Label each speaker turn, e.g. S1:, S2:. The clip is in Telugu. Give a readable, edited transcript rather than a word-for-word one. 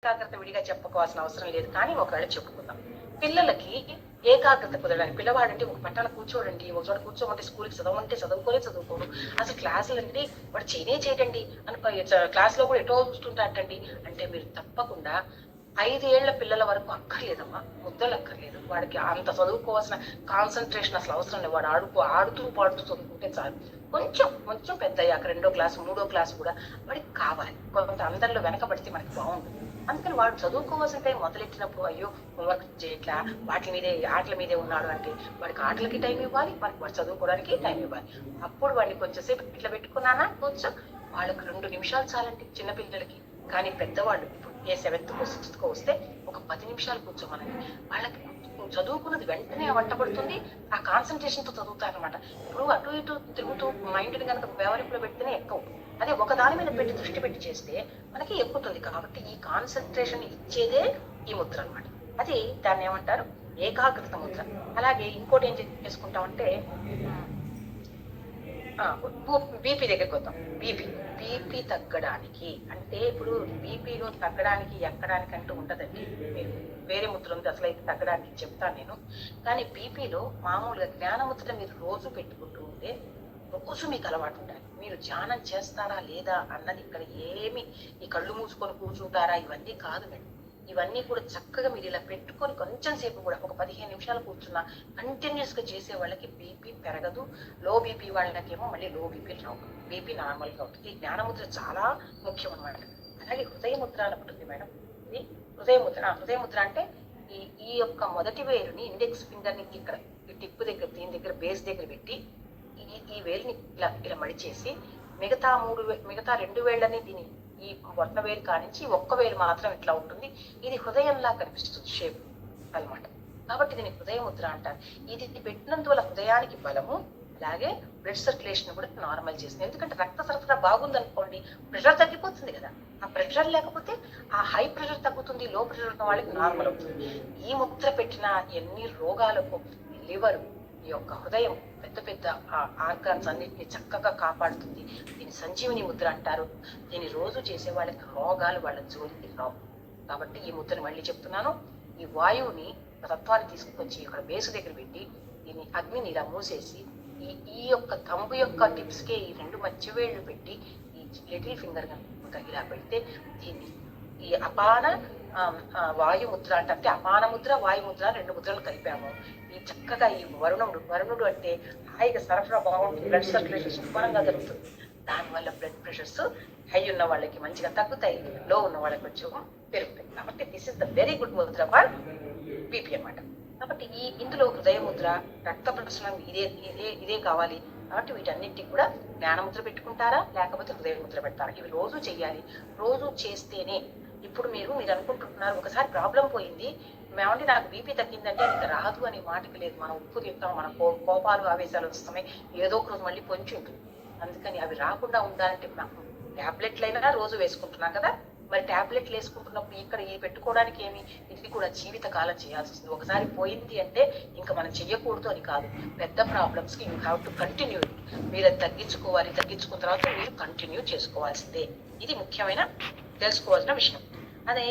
S1: ఏకాగ్రత విడిగా చెప్పుకోవాల్సిన అవసరం లేదు, కానీ ఒకవేళ చెప్పుకుందాం. పిల్లలకి ఏకాగ్రత కుదరడానికి పిల్లవాడంటే ఒక పట్టాన కూర్చోడండి, ఒక చోట కూర్చోమంటే స్కూల్కి చదవమంటే చదువుకోడు. అసలు క్లాసులు అంటే వాడు చేయడండి అని క్లాస్ లో కూడా ఎటో చూస్తుంటాటండి. అంటే మీరు తప్పకుండా 5 ఏళ్ల పిల్లల వరకు అక్కర్లేదమ్మా, ముద్దలు అక్కర్లేదు. వాడికి అంత చదువుకోవాల్సిన కాన్సన్ట్రేషన్ అసలు అవసరం లేదు. వాడు ఆడుతూ పాడుతూ చదువుకుంటే చాలు. కొంచెం పెద్ద అయ్యాక 2వ క్లాసు 3వ క్లాసు కూడా వాడికి కావాలి. కొంత అందరిలో వెనకబడితే మనకి బాగుంటుంది. అందుకని వాడు చదువుకోవాల్సిన టైం మొదలెట్టినప్పుడు అయ్యో హోంవర్క్ చేయట్లా, ఆటల మీదే ఉన్నాడు అంటే వాడికి ఆటలకి టైం ఇవ్వాలి, వాడు చదువుకోవడానికి టైం ఇవ్వాలి. అప్పుడు వాడిని కొంచెంసేపు ఇట్లా పెట్టుకున్నానా కొంచెం వాళ్ళకి 2 నిమిషాలు చాలండి చిన్నపిల్లలకి. కానీ పెద్దవాళ్ళు ఇప్పుడు ఏ 7th 6th వస్తే ఒక 10 నిమిషాలు కూర్చోమనండి. వాళ్ళకి చదువుకున్నది వెంటనే వంటపడుతుంది, ఆ కాన్సన్ట్రేషన్ తో చదువుతారనమాట. ఇప్పుడు అటు ఇటు తిరుగుతూ మైండ్ని కనుక వ్యవహారంలో పెడితేనే ఎక్కువ. అదే ఒక దాని మీద పెట్టి దృష్టి పెట్టి చేస్తే మనకి ఎక్కుతుంది. కాబట్టి ఈ కాన్సన్ట్రేషన్ ఇచ్చేదే ఈ ముద్ర అనమాట. అది దాన్ని ఏమంటారు, ఏకాగ్రత ముద్ర. అలాగే ఇంకోటి ఏం చేసుకుంటామంటే బీపీ దగ్గరికి వద్దాం. బీపీ తగ్గడానికి అంటే ఇప్పుడు బీపీలో తగ్గడానికి ఎక్కడానికి అంటూ ఉండదండి. మీరు వేరే ముద్ర ఉంది అసలు అయితే తగ్గడానికి చెప్తాను నేను. కానీ బీపీలో మామూలుగా జ్ఞానముద్ర మీరు రోజు పెట్టుకుంటూ ఉంటే రోజు మీకు అలవాటు ఉండాలి. మీరు ధ్యానం చేస్తారా లేదా అన్నది ఇక్కడ ఏమి ఈ కళ్ళు మూసుకొని కూర్చుంటారా ఇవన్నీ కాదు మేడం. ఇవన్నీ కూడా చక్కగా మీరు ఇలా పెట్టుకొని కొంచెం సేపు కూడా ఒక 15 నిమిషాలు కూర్చున్నా కంటిన్యూస్ గా చేసే వాళ్ళకి బీపీ పెరగదు. లో బీపీ వాళ్ళకేమో మళ్ళీ లో బీపీ రావు, బీపీ నార్మల్ గా ఉంటుంది. ఈ జ్ఞానముద్ర చాలా ముఖ్యం అనమాట. అలాగే హృదయ ముద్ర అని ఉంటుంది మేడం. ఇది హృదయ ముద్ర అంటే ఈ యొక్క మొదటి వేలుని ఇండెక్స్ ఫింగర్ ని ఇక్కడ ఈ టిప్ దగ్గర దీని దగ్గర బేస్ దగ్గర పెట్టి ఈ వేలుని ఇలా మడిచేసి మిగతా 2 వేళ్ళని దీని ఈ బొట్ట వేలు కానించి ఒక్క వేలు మాత్రం ఇట్లా ఉంటుంది. ఇది హృదయంలా కనిపిస్తుంది షేప్ అనమాట. కాబట్టి దీన్ని హృదయ ముద్ర అంటారు. ఇది పెట్టినందువల్ల హృదయానికి బలము, అలాగే బ్లడ్ సర్క్యులేషన్ కూడా నార్మల్ చేస్తుంది. ఎందుకంటే రక్త సరఫరా బాగుందనుకోండి ప్రెషర్ తగ్గిపోతుంది కదా. ఆ ప్రెషర్ లేకపోతే ఆ హై ప్రెషర్ తగ్గుతుంది, లో ప్రెషర్ ఉన్న వాళ్ళకి నార్మల్ అవుతుంది. ఈ ముద్ర పెట్టిన ఎన్ని రోగాలకు లివర్, ఈ యొక్క హృదయం, పెద్ద ఆర్గాన్స్ అన్నిటిని చక్కగా కాపాడుతుంది. దీన్ని సంజీవిని ముద్ర అంటారు. దీన్ని రోజు చేసే వాళ్ళకి రోగాలు వాళ్ళ జోలికి రావు. కాబట్టి ఈ ముద్రని మళ్ళీ చెప్తున్నాను. ఈ వాయువుని తత్వాన్ని తీసుకొచ్చి ఇక్కడ బేసు దగ్గర పెట్టి దీన్ని అగ్నిని ఇలా మూసేసి ఈ యొక్క తంబు యొక్క టిప్స్ కే ఈ 2 మధ్య వేళ్ళు పెట్టి ఈ లిటిల్ ఫింగర్ కనుక ఇలా పెడితే దీన్ని ఈ అపాన వాయుముద్ర అంటే అపాన ముద్ర వాయుముద్ర 2 ముద్రలు కలిపాము. ఈ చక్కగా ఈ వరుణుడు అంటే హాయిగా సరఫరా బాగుంటుంది, బ్లడ్ సర్క్యులేషన్ శుభ్రంగా జరుగుతుంది. దానివల్ల బ్లడ్ ప్రెషర్స్ హై ఉన్న వాళ్ళకి మంచిగా తగ్గుతాయి, లో ఉన్న వాళ్ళకి కొంచెం పెరుగుతాయి. కాబట్టి this is the very good Mudra for BP అనమాట. కాబట్టి ఇందులో హృదయ ముద్ర, రక్త ప్రసరణ ఇదే కావాలి. కాబట్టి వీటన్నిటికి కూడా జ్ఞానముద్ర పెట్టుకుంటారా లేకపోతే హృదయ ముద్ర పెడతారా, ఇవి రోజు చెయ్యాలి. రోజు చేస్తేనే ఇప్పుడు మీరు అనుకుంటున్నారు ఒకసారి ప్రాబ్లం పోయింది మేమంటే నాకు బీపీ తగ్గిందంటే ఇంకా రాదు అనే మాటకి లేదు. మనం ఉప్పు తింటాం, మన కోపాలు ఆవేశాలు వస్తున్నాయి, ఏదో ఒక రోజు మళ్ళీ పొంచి ఉంటుంది. అందుకని అవి రాకుండా ఉండాలంటే ట్యాబ్లెట్లైనా రోజు వేసుకుంటున్నాం కదా, మరి ట్యాబ్లెట్లు వేసుకుంటున్నప్పుడు ఇక్కడ ఈ పెట్టుకోవడానికి ఏమి, ఇది కూడా జీవితకాలం చేయాల్సి వస్తుంది. ఒకసారి పోయింది అంటే ఇంకా మనం చెయ్యకూడదు అని కాదు. పెద్ద ప్రాబ్లమ్స్ కి యూ హ్యావ్ టు కంటిన్యూ. మీరు అది తగ్గించుకున్న తర్వాత మీరు కంటిన్యూ చేసుకోవాల్సిందే. ఇది ముఖ్యమైన తెలుసుకోవాల్సిన విషయం. అదే